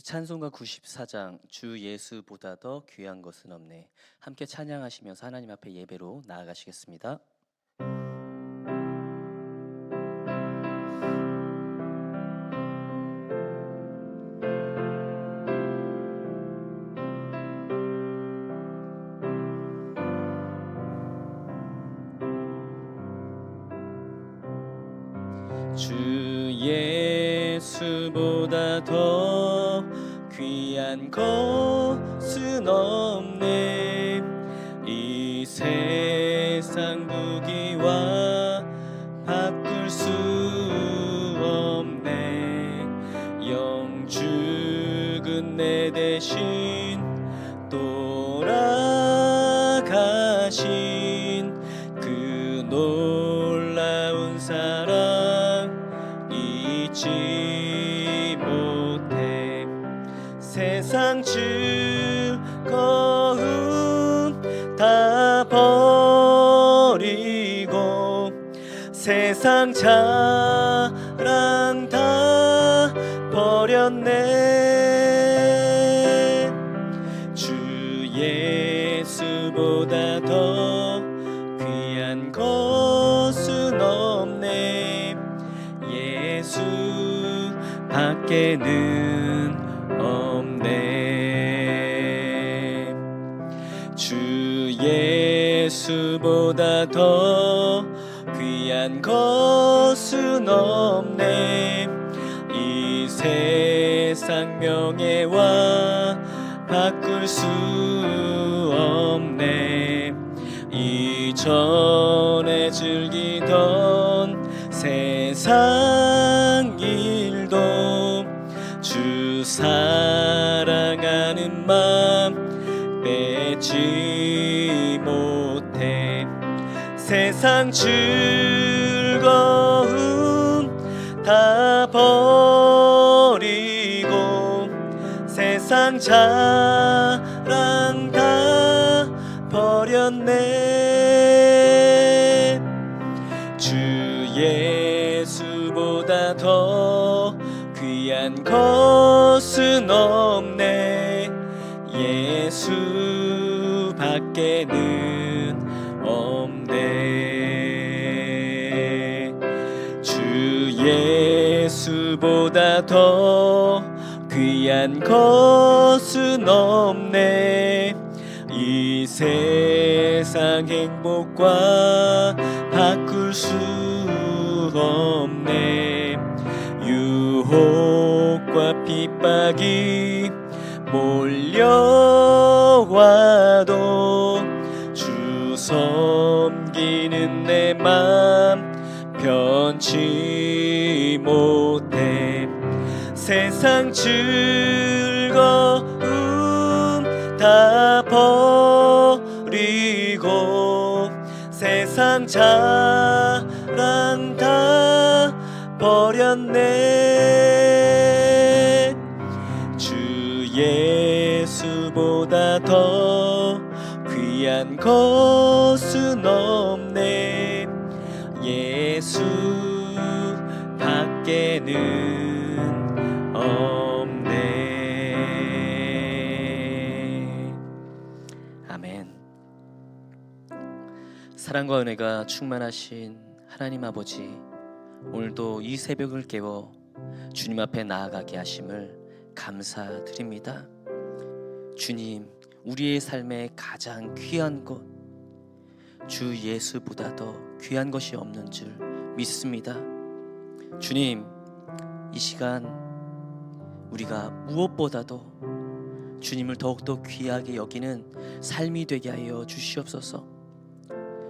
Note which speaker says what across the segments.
Speaker 1: 우리 찬송가 94장 주 예수보다 더 귀한 것은 없네. 함께 찬양하시면서 하나님 앞에 예배로 나아가시겠습니다. 주 예수보다 더 귀한 것은 없네. 이 세상 무기와 바꿀 수 없네. 영죽은 내 대신 돌아가신 그 놀라운 사랑 잊지 못해. 세상 즐거움 다 버리고 세상 자랑 다 버렸네. 주 예수보다 더 귀한 것은 없네. 예수 밖에는 없네. 주 예수보다 더 귀한 것은 없네. 이 세상 명예와 바꿀 수 없네. 이전에 즐기던 세상 일도 주 사랑하는 맘 빼지 못해. 세상 즐거움 다 버리고 세상 자랑 다 버렸네. 주 예수보다 더 귀한 것은 없네. 예수 밖에는 없네. 주 예수보다 더 귀한 것은 없네. 이 세상 행복과 바꿀 수 없네. 유혹과 핍박이 몰려와도 주 섬기는 내 맘 변치 못해. 세상 즐거움 다 버리고 세상 자랑 다 버렸네. 주 예수보다 더 귀한 것은 없네. 예수 밖에는 없네. 아멘. 사랑과 은혜가 충만하신 하나님 아버지, 오늘도 이 새벽을 깨워 주님 앞에 나아가게 하심을 감사드립니다. 주님, 우리의 삶에 가장 귀한 것, 주 예수보다 더 귀한 것이 없는 줄 믿습니다. 주님, 이 시간 우리가 무엇보다도 주님을 더욱더 귀하게 여기는 삶이 되게 하여 주시옵소서.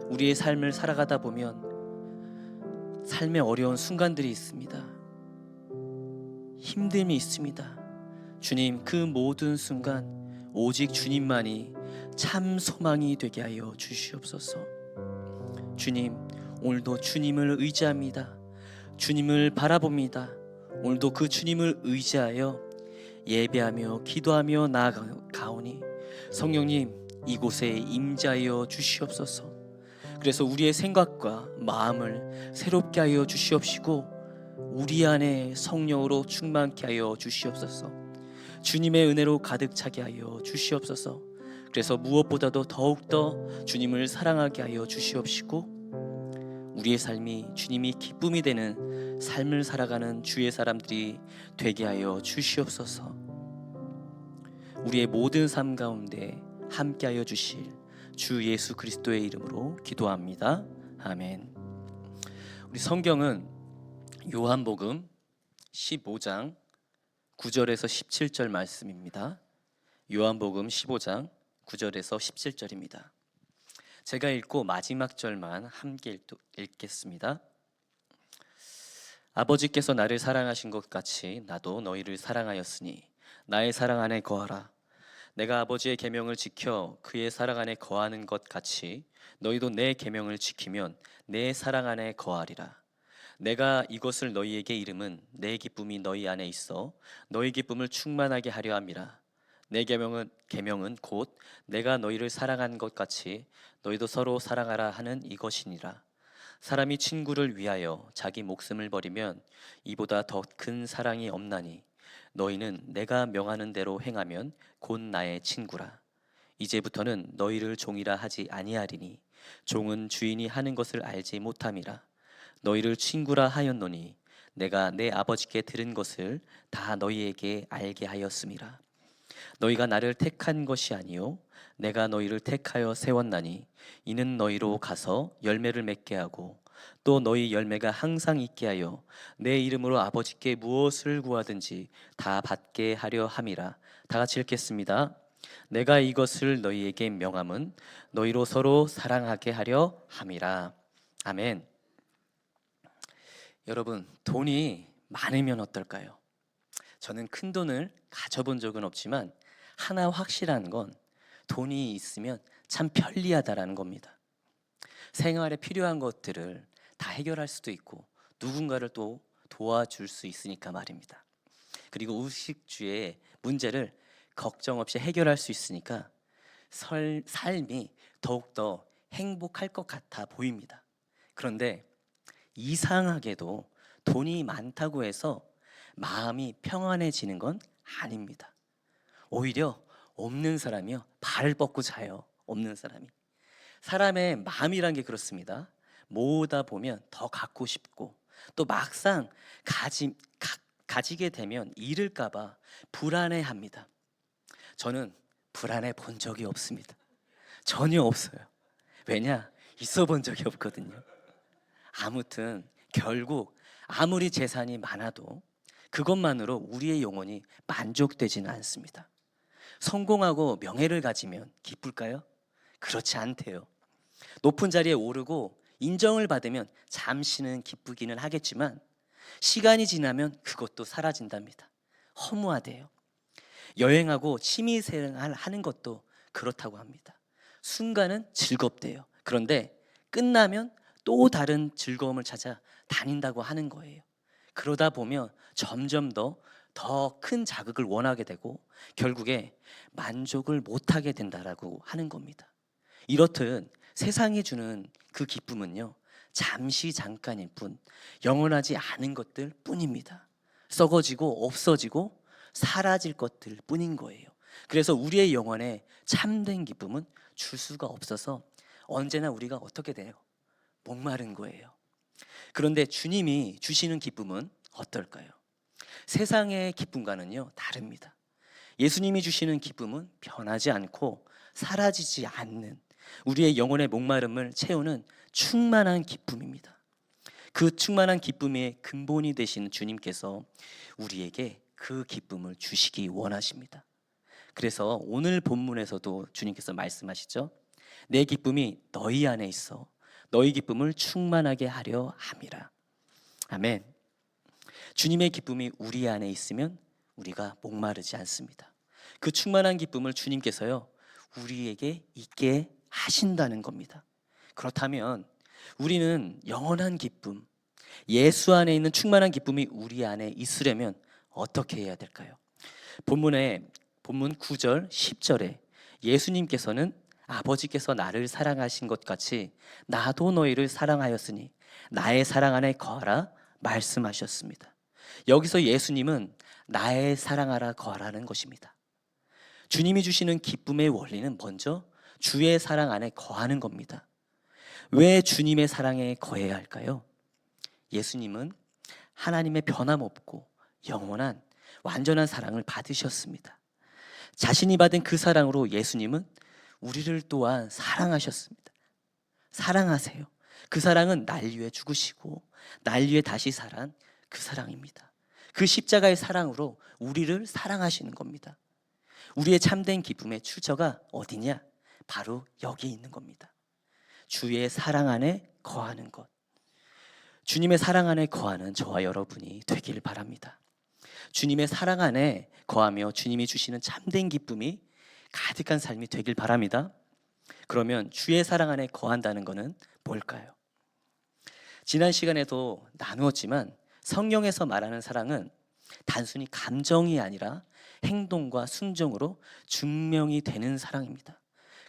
Speaker 1: 우리의 삶을 살아가다 보면 삶의 어려운 순간들이 있습니다. 힘듦이 있습니다. 주님, 그 모든 순간 오직 주님만이 참 소망이 되게 하여 주시옵소서. 주님, 오늘도 주님을 의지합니다. 주님을 바라봅니다. 오늘도 그 주님을 의지하여 예배하며 기도하며 나아가오니 성령님, 이곳에 임재하여 주시옵소서. 그래서 우리의 생각과 마음을 새롭게 하여 주시옵시고 우리 안에 성령으로 충만케 하여 주시옵소서. 주님의 은혜로 가득 차게 하여 주시옵소서. 그래서 무엇보다도 더욱더 주님을 사랑하게 하여 주시옵시고 우리의 삶이 주님이 기쁨이 되는 삶을 살아가는 주의 사람들이 되게 하여 주시옵소서. 우리의 모든 삶 가운데 함께하여 주실 주 예수 그리스도의 이름으로 기도합니다. 아멘. 우리 성경은 요한복음 15장 9절에서 17절 말씀입니다. 요한복음 15장 9절에서 17절입니다. 제가 읽고 마지막 절만 함께 읽겠습니다. 아버지께서 나를 사랑하신 것 같이 나도 너희를 사랑하였으니 나의 사랑 안에 거하라. 내가 아버지의 계명을 지켜 그의 사랑 안에 거하는 것 같이 너희도 내 계명을 지키면 내 사랑 안에 거하리라. 내가 이것을 너희에게 이름은 내 기쁨이 너희 안에 있어 너희 기쁨을 충만하게 하려 함이라. 내 계명은 곧 내가 너희를 사랑한 것 같이 너희도 서로 사랑하라 하는 이것이니라. 사람이 친구를 위하여 자기 목숨을 버리면 이보다 더 큰 사랑이 없나니 너희는 내가 명하는 대로 행하면 곧 나의 친구라. 이제부터는 너희를 종이라 하지 아니하리니 종은 주인이 하는 것을 알지 못함이라. 너희를 친구라 하였노니 내가 내 아버지께 들은 것을 다 너희에게 알게 하였음이라. 너희가 나를 택한 것이 아니요 내가 너희를 택하여 세웠나니 이는 너희로 가서 열매를 맺게 하고 또 너희 열매가 항상 있게 하여 내 이름으로 아버지께 무엇을 구하든지 다 받게 하려 함이라. 다 같이 읽겠습니다. 내가 이것을 너희에게 명함은 너희로 서로 사랑하게 하려 함이라. 아멘. 여러분, 돈이 많으면 어떨까요? 저는 큰 돈을 가져본 적은 없지만 하나 확실한 건 돈이 있으면 참 편리하다라는 겁니다. 생활에 필요한 것들을 다 해결할 수도 있고 누군가를 또 도와줄 수 있으니까 말입니다. 그리고 의식주의 문제를 걱정 없이 해결할 수 있으니까 삶이 더욱더 행복할 것 같아 보입니다. 그런데 이상하게도 돈이 많다고 해서 마음이 평안해지는 건 아닙니다. 오히려 없는 사람이요 발을 뻗고 자요. 없는 사람이. 사람의 마음이란 게 그렇습니다. 모으다 보면 더 갖고 싶고 또 막상 가지게 되면 잃을까봐 불안해합니다. 저는 불안해 본 적이 없습니다. 전혀 없어요. 왜냐? 있어 본 적이 없거든요. 아무튼 결국 아무리 재산이 많아도 그것만으로 우리의 영혼이 만족되지는 않습니다. 성공하고 명예를 가지면 기쁠까요? 그렇지 않대요. 높은 자리에 오르고 인정을 받으면 잠시는 기쁘기는 하겠지만 시간이 지나면 그것도 사라진답니다. 허무하대요. 여행하고 취미생활 하는 것도 그렇다고 합니다. 순간은 즐겁대요. 그런데 끝나면 또 다른 즐거움을 찾아 다닌다고 하는 거예요. 그러다 보면 점점 더 큰 자극을 원하게 되고 결국에 만족을 못하게 된다라고 하는 겁니다. 이렇듯 세상이 주는 그 기쁨은요 잠시 잠깐일 뿐 영원하지 않은 것들 뿐입니다. 썩어지고 없어지고 사라질 것들 뿐인 거예요. 그래서 우리의 영혼에 참된 기쁨은 줄 수가 없어서 언제나 우리가 어떻게 돼요? 목마른 거예요. 그런데 주님이 주시는 기쁨은 어떨까요? 세상의 기쁨과는요 다릅니다. 예수님이 주시는 기쁨은 변하지 않고 사라지지 않는 우리의 영혼의 목마름을 채우는 충만한 기쁨입니다. 그 충만한 기쁨의 근본이 되신 주님께서 우리에게 그 기쁨을 주시기 원하십니다. 그래서 오늘 본문에서도 주님께서 말씀하시죠. 내 기쁨이 너희 안에 있어 너희 기쁨을 충만하게 하려 함이라. 아멘. 주님의 기쁨이 우리 안에 있으면 우리가 목마르지 않습니다. 그 충만한 기쁨을 주님께서요 우리에게 있게 하신다는 겁니다. 그렇다면 우리는 영원한 기쁨, 예수 안에 있는 충만한 기쁨이 우리 안에 있으려면 어떻게 해야 될까요? 본문 9절 10절에 예수님께서는 아버지께서 나를 사랑하신 것 같이 나도 너희를 사랑하였으니 나의 사랑 안에 거하라 말씀하셨습니다. 여기서 예수님은 나의 사랑하라 거하라는 것입니다. 주님이 주시는 기쁨의 원리는 먼저 주의 사랑 안에 거하는 겁니다. 왜 주님의 사랑에 거해야 할까요? 예수님은 하나님의 변함없고 영원한 완전한 사랑을 받으셨습니다. 자신이 받은 그 사랑으로 예수님은 우리를 또한 사랑하셨습니다. 사랑하세요. 그 사랑은 날 위해 죽으시고 날 위해 다시 살아난 그 사랑입니다. 그 십자가의 사랑으로 우리를 사랑하시는 겁니다. 우리의 참된 기쁨의 출처가 어디냐? 바로 여기 있는 겁니다. 주의 사랑 안에 거하는 것. 주님의 사랑 안에 거하는 저와 여러분이 되길 바랍니다. 주님의 사랑 안에 거하며 주님이 주시는 참된 기쁨이 가득한 삶이 되길 바랍니다. 그러면 주의 사랑 안에 거한다는 것은 뭘까요? 지난 시간에도 나누었지만 성경에서 말하는 사랑은 단순히 감정이 아니라 행동과 순종으로 증명이 되는 사랑입니다.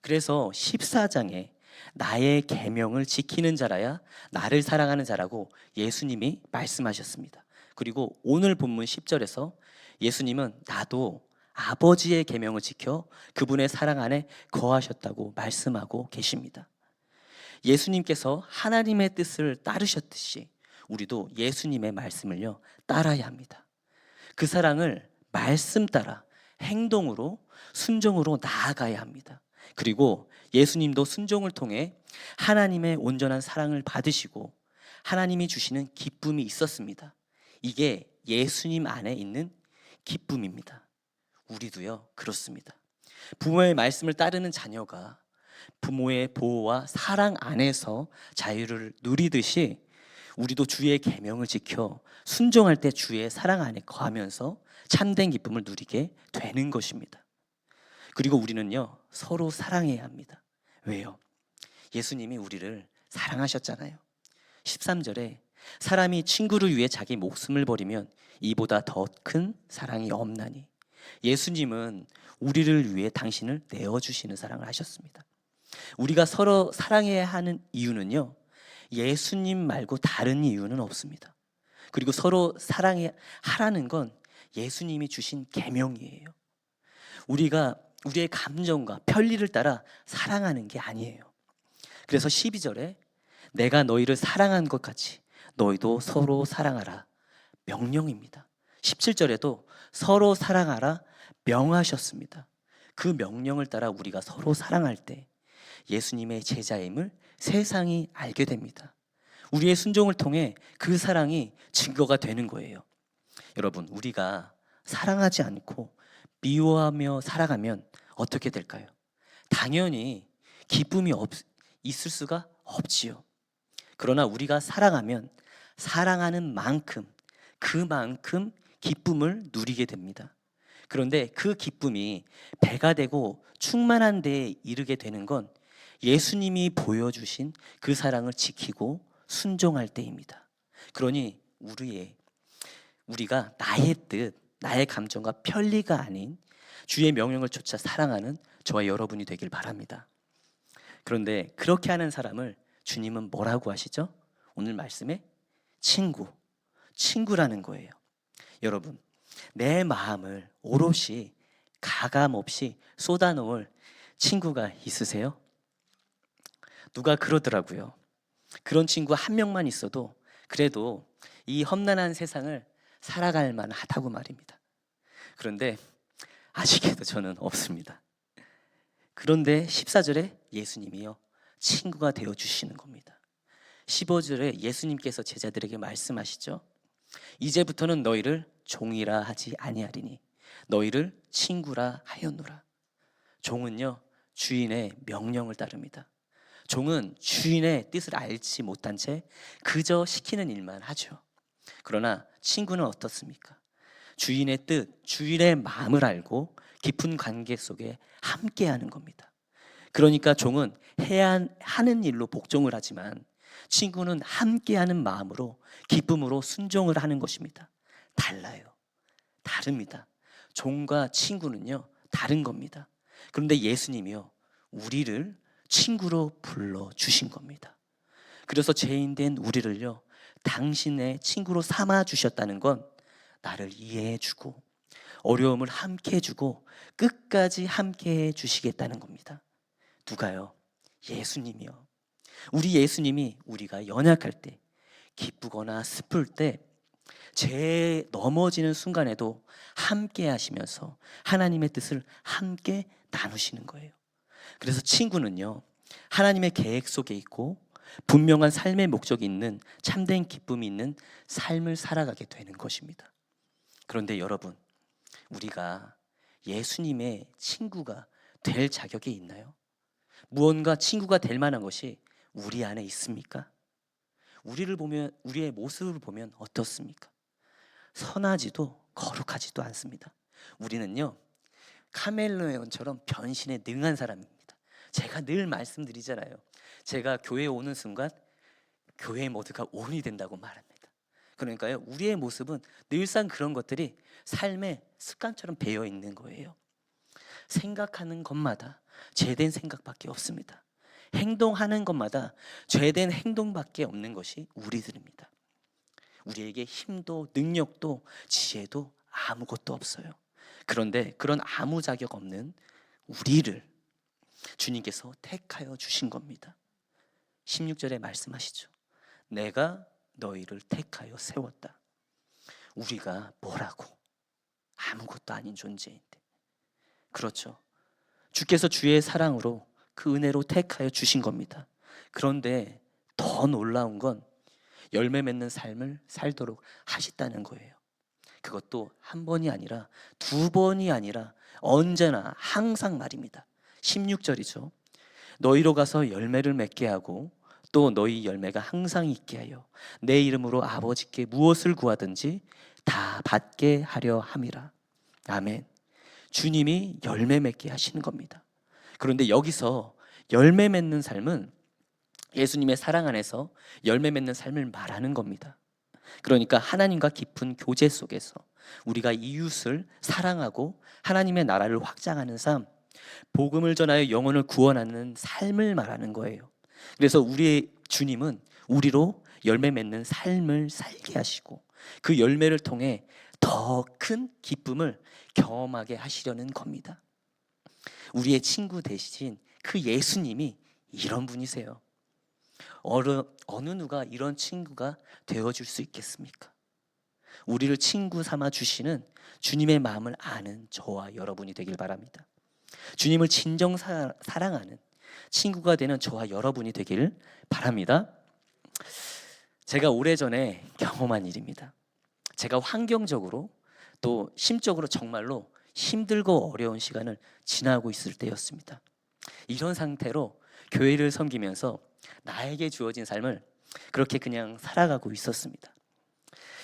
Speaker 1: 그래서 14장에 나의 계명을 지키는 자라야 나를 사랑하는 자라고 예수님이 말씀하셨습니다. 그리고 오늘 본문 10절에서 예수님은 나도 아버지의 계명을 지켜 그분의 사랑 안에 거하셨다고 말씀하고 계십니다. 예수님께서 하나님의 뜻을 따르셨듯이 우리도 예수님의 말씀을요 따라야 합니다. 그 사랑을 말씀 따라 행동으로 순종으로 나아가야 합니다. 그리고 예수님도 순종을 통해 하나님의 온전한 사랑을 받으시고 하나님이 주시는 기쁨이 있었습니다. 이게 예수님 안에 있는 기쁨입니다. 우리도요 그렇습니다. 부모의 말씀을 따르는 자녀가 부모의 보호와 사랑 안에서 자유를 누리듯이 우리도 주의 계명을 지켜 순종할 때 주의 사랑 안에 거하면서 참된 기쁨을 누리게 되는 것입니다. 그리고 우리는요 서로 사랑해야 합니다. 왜요? 예수님이 우리를 사랑하셨잖아요. 13절에 사람이 친구를 위해 자기 목숨을 버리면 이보다 더 큰 사랑이 없나니. 예수님은 우리를 위해 당신을 내어주시는 사랑을 하셨습니다. 우리가 서로 사랑해야 하는 이유는요 예수님 말고 다른 이유는 없습니다. 그리고 서로 사랑해야 하라는 건 예수님이 주신 계명이에요. 우리가 우리의 감정과 편리를 따라 사랑하는 게 아니에요. 그래서 12절에 내가 너희를 사랑한 것 같이 너희도 서로 사랑하라 명령입니다. 17절에도 서로 사랑하라 명하셨습니다. 그 명령을 따라 우리가 서로 사랑할 때 예수님의 제자임을 세상이 알게 됩니다. 우리의 순종을 통해 그 사랑이 증거가 되는 거예요. 여러분, 우리가 사랑하지 않고 미워하며 살아가면 어떻게 될까요? 당연히 기쁨이 있을 수가 없지요. 그러나 우리가 사랑하면 사랑하는 만큼 그만큼 기쁨을 누리게 됩니다. 그런데 그 기쁨이 배가 되고 충만한 데에 이르게 되는 건 예수님이 보여주신 그 사랑을 지키고 순종할 때입니다. 그러니 우리가 나의 뜻, 나의 감정과 편리가 아닌 주의 명령을 쫓아 사랑하는 저와 여러분이 되길 바랍니다. 그런데 그렇게 하는 사람을 주님은 뭐라고 하시죠? 오늘 말씀에 친구라는 거예요. 여러분, 내 마음을 오롯이 가감 없이 쏟아놓을 친구가 있으세요? 누가 그러더라고요. 그런 친구 한 명만 있어도 그래도 이 험난한 세상을 살아갈 만하다고 말입니다. 그런데 아쉽게도 저는 없습니다. 그런데 14절에 예수님이요 친구가 되어 주시는 겁니다. 15절에 예수님께서 제자들에게 말씀하시죠. 이제부터는 너희를 종이라 하지 아니하리니 너희를 친구라 하였노라. 종은요 주인의 명령을 따릅니다. 종은 주인의 뜻을 알지 못한 채 그저 시키는 일만 하죠. 그러나 친구는 어떻습니까? 주인의 뜻, 주인의 마음을 알고 깊은 관계 속에 함께하는 겁니다. 그러니까 종은 해야 하는 일로 복종을 하지만 친구는 함께하는 마음으로 기쁨으로 순종을 하는 것입니다. 달라요. 다릅니다. 종과 친구는요 다른 겁니다. 그런데 예수님이요 우리를 친구로 불러주신 겁니다. 그래서 죄인된 우리를요 당신의 친구로 삼아 주셨다는 건 나를 이해해 주고 어려움을 함께 해주고 끝까지 함께 해주시겠다는 겁니다. 누가요? 예수님이요. 우리 예수님이 우리가 연약할 때, 기쁘거나 슬플 때, 죄에 넘어지는 순간에도 함께 하시면서 하나님의 뜻을 함께 나누시는 거예요. 그래서 친구는요, 하나님의 계획 속에 있고 분명한 삶의 목적이 있는 참된 기쁨이 있는 삶을 살아가게 되는 것입니다. 그런데 여러분, 우리가 예수님의 친구가 될 자격이 있나요? 무언가 친구가 될 만한 것이 우리 안에 있습니까? 우리를 보면, 우리의 모습을 보면 어떻습니까? 선하지도 거룩하지도 않습니다. 우리는요, 카멜레온처럼 변신에 능한 사람입니다. 제가 늘 말씀드리잖아요. 제가 교회에 오는 순간 교회 모두가 온이 된다고 말합니다. 그러니까요, 우리의 모습은 늘상 그런 것들이 삶의 습관처럼 배어 있는 거예요. 생각하는 것마다 죄된 생각밖에 없습니다. 행동하는 것마다 죄된 행동밖에 없는 것이 우리들입니다. 우리에게 힘도 능력도 지혜도 아무것도 없어요. 그런데 그런 아무 자격 없는 우리를 주님께서 택하여 주신 겁니다. 16절에 말씀하시죠. 내가 너희를 택하여 세웠다. 우리가 뭐라고? 아무것도 아닌 존재인데. 그렇죠. 주께서 주의 사랑으로 그 은혜로 택하여 주신 겁니다. 그런데 더 놀라운 건 열매 맺는 삶을 살도록 하셨다는 거예요. 그것도 한 번이 아니라 두 번이 아니라 언제나 항상 말입니다. 16절이죠. 너희로 가서 열매를 맺게 하고 또 너희 열매가 항상 있게 하여 내 이름으로 아버지께 무엇을 구하든지 다 받게 하려 함이라. 아멘. 주님이 열매 맺게 하시는 겁니다. 그런데 여기서 열매 맺는 삶은 예수님의 사랑 안에서 열매 맺는 삶을 말하는 겁니다. 그러니까 하나님과 깊은 교제 속에서 우리가 이웃을 사랑하고 하나님의 나라를 확장하는 삶, 복음을 전하여 영혼을 구원하는 삶을 말하는 거예요. 그래서 우리의 주님은 우리로 열매 맺는 삶을 살게 하시고 그 열매를 통해 더 큰 기쁨을 경험하게 하시려는 겁니다. 우리의 친구 대신 그 예수님이 이런 분이세요. 어느 누가 이런 친구가 되어줄 수 있겠습니까? 우리를 친구 삼아 주시는 주님의 마음을 아는 저와 여러분이 되길 바랍니다. 주님을 진정 사랑하는 친구가 되는 저와 여러분이 되길 바랍니다. 제가 오래전에 경험한 일입니다. 제가 환경적으로 또 심적으로 정말로 힘들고 어려운 시간을 지나고 있을 때였습니다. 이런 상태로 교회를 섬기면서 나에게 주어진 삶을 그렇게 그냥 살아가고 있었습니다.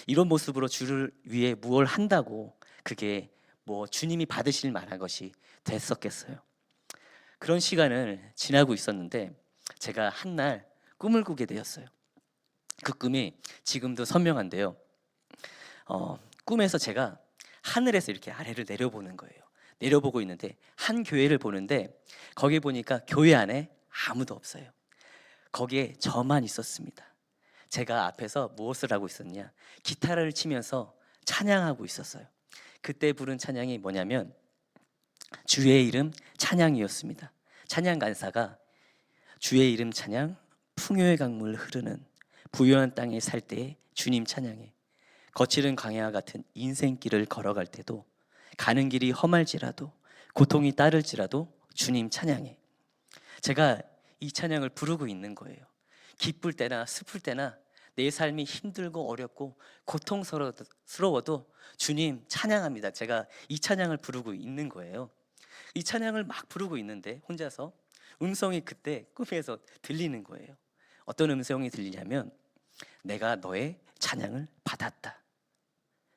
Speaker 1: 이런 모습으로 주를 위해 무엇을 한다고 그게 뭐 주님이 받으실 만한 것이 됐었겠어요. 그런 시간을 지나고 있었는데 제가 한날 꿈을 꾸게 되었어요. 그 꿈이 지금도 선명한데요. 꿈에서 제가 하늘에서 이렇게 아래를 내려보는 거예요. 내려보고 있는데 한 교회를 보는데 거기 보니까 교회 안에 아무도 없어요. 거기에 저만 있었습니다. 제가 앞에서 무엇을 하고 있었냐? 기타를 치면서 찬양하고 있었어요. 그때 부른 찬양이 뭐냐면 주의 이름 찬양이었습니다. 찬양 간사가 주의 이름 찬양, 풍요의 강물 흐르는 부유한 땅에 살 때에 주님 찬양해. 거칠은 광야와 같은 인생길을 걸어갈 때도 가는 길이 험할지라도 고통이 따를지라도 주님 찬양해. 제가 이 찬양을 부르고 있는 거예요. 기쁠 때나 슬플 때나 내 삶이 힘들고 어렵고 고통스러워도 주님 찬양합니다. 제가 이 찬양을 부르고 있는 거예요. 이 찬양을 막 부르고 있는데 혼자서 음성이 그때 꿈에서 들리는 거예요. 어떤 음성이 들리냐면 내가 너의 찬양을 받았다.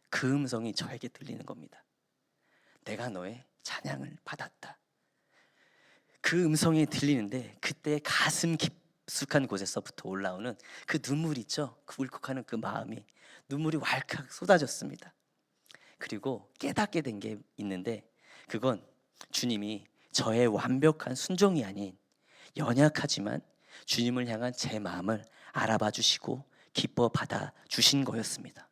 Speaker 1: 그 음성이 저에게 들리는 겁니다. 내가 너의 찬양을 받았다. 그 음성이 들리는데 그때 가슴 깊숙한 곳에서부터 올라오는 그 눈물 있죠? 그 울컥하는 그 마음이 눈물이 왈칵 쏟아졌습니다. 그리고 깨닫게 된 게 있는데 그건 주님이 저의 완벽한 순종이 아닌 연약하지만 주님을 향한 제 마음을 알아봐 주시고 기뻐 받아 주신 거였습니다.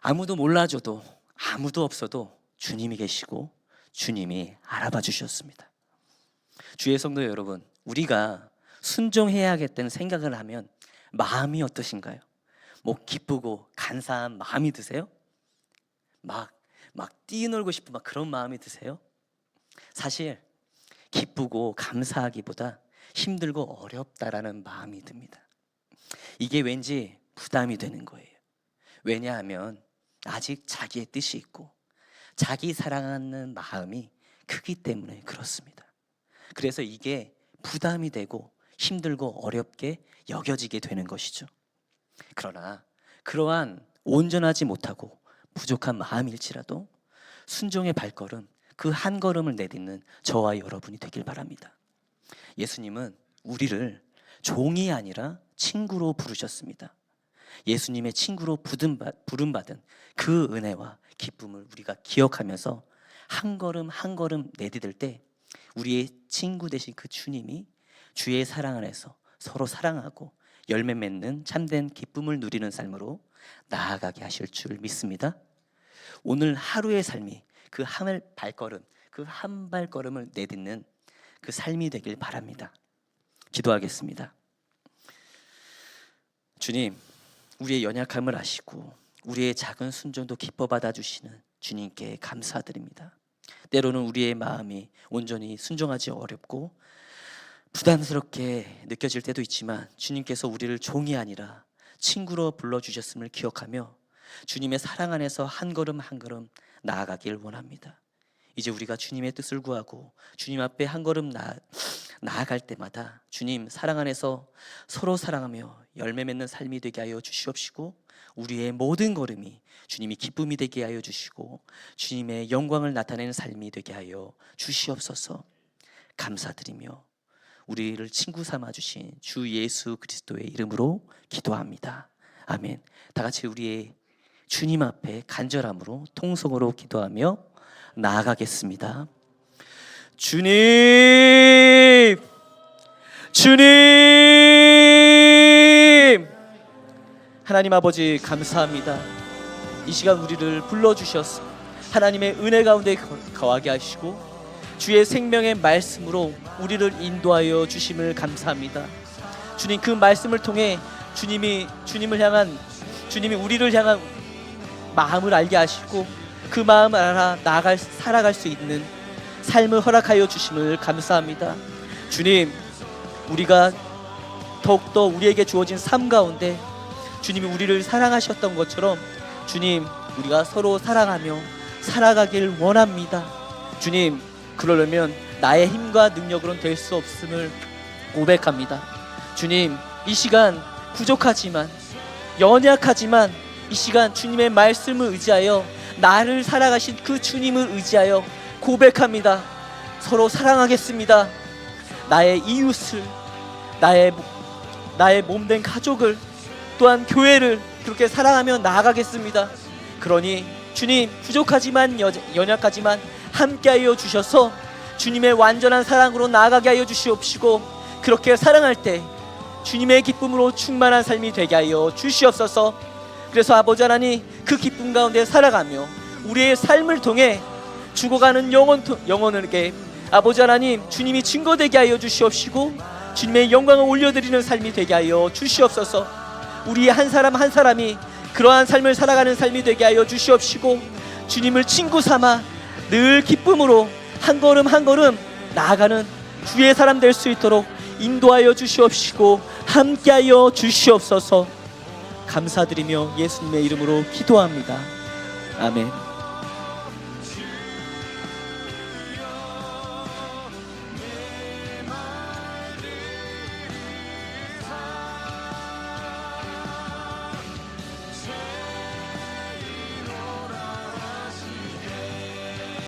Speaker 1: 아무도 몰라줘도 아무도 없어도 주님이 계시고 주님이 알아봐 주셨습니다. 주의 성도 여러분, 우리가 순종해야겠다는 생각을 하면 마음이 어떠신가요? 뭐 기쁘고 간사한 마음이 드세요? 막 뛰놀고 싶은 그런 마음이 드세요? 사실 기쁘고 감사하기보다 힘들고 어렵다라는 마음이 듭니다. 이게 왠지 부담이 되는 거예요. 왜냐하면 아직 자기의 뜻이 있고 자기 사랑하는 마음이 크기 때문에 그렇습니다. 그래서 이게 부담이 되고 힘들고 어렵게 여겨지게 되는 것이죠. 그러나 그러한 온전하지 못하고 부족한 마음일지라도 순종의 발걸음, 그 한 걸음을 내딛는 저와 여러분이 되길 바랍니다. 예수님은 우리를 종이 아니라 친구로 부르셨습니다. 예수님의 친구로 부름받은 그 은혜와 기쁨을 우리가 기억하면서 한 걸음 한 걸음 내디딜 때 우리의 친구 되신 그 주님이 주의 사랑 안에서 서로 사랑하고 열매 맺는 참된 기쁨을 누리는 삶으로 나아가게 하실 줄 믿습니다. 오늘 하루의 삶이 그 한 발걸음, 그 한 발걸음을 내딛는 그 삶이 되길 바랍니다. 기도하겠습니다. 주님, 우리의 연약함을 아시고 우리의 작은 순종도 기뻐 받아주시는 주님께 감사드립니다. 때로는 우리의 마음이 온전히 순종하지 어렵고 부담스럽게 느껴질 때도 있지만 주님께서 우리를 종이 아니라 친구로 불러주셨음을 기억하며 주님의 사랑 안에서 한 걸음 한 걸음 나아가길 원합니다. 이제 우리가 주님의 뜻을 구하고 주님 앞에 한 걸음 나아갈 때마다 주님 사랑 안에서 서로 사랑하며 열매 맺는 삶이 되게 하여 주시옵시고 우리의 모든 걸음이 주님이 기쁨이 되게 하여 주시고 주님의 영광을 나타내는 삶이 되게 하여 주시옵소서. 감사드리며 우리를 친구 삼아 주신 주 예수 그리스도의 이름으로 기도합니다. 아멘. 다 같이 우리의 주님 앞에 간절함으로 통성으로 기도하며 나아가겠습니다. 주님, 주님, 하나님 아버지 감사합니다. 이 시간 우리를 불러주셔서 하나님의 은혜 가운데 거하게 하시고 주의 생명의 말씀으로 우리를 인도하여 주심을 감사합니다. 주님, 그 말씀을 통해 주님이 우리를 향한 마음을 알게 하시고 그 마음을 알아 살아갈 수 있는 삶을 허락하여 주심을 감사합니다. 주님, 우리가 더욱더 우리에게 주어진 삶 가운데 주님이 우리를 사랑하셨던 것처럼 주님, 우리가 서로 사랑하며 살아가길 원합니다. 주님, 그러려면 나의 힘과 능력으로는 될 수 없음을 고백합니다. 주님, 이 시간 부족하지만 연약하지만 이 시간 주님의 말씀을 의지하여 나를 살아가신 그 주님을 의지하여 고백합니다. 서로 사랑하겠습니다. 나의 이웃을, 나의 몸된 가족을, 또한 교회를 그렇게 사랑하며 나아가겠습니다. 그러니 주님, 부족하지만 연약하지만 함께하여 주셔서 주님의 완전한 사랑으로 나아가게 하여 주시옵시고 그렇게 사랑할 때 주님의 기쁨으로 충만한 삶이 되게 하여 주시옵소서. 그래서 아버지 하나님, 그 기쁨 가운데 살아가며 우리의 삶을 통해 죽어가는 영혼에게 아버지 하나님, 주님이 증거되게 하여 주시옵시고 주님의 영광을 올려드리는 삶이 되게 하여 주시옵소서. 우리 한 사람 한 사람이 그러한 삶을 살아가는 삶이 되게 하여 주시옵시고 주님을 친구 삼아 늘 기쁨으로 한 걸음 한 걸음 나아가는 주의 사람 될 수 있도록 인도하여 주시옵시고 함께하여 주시옵소서. 감사드리며 예수님의 이름으로 기도합니다. 아멘.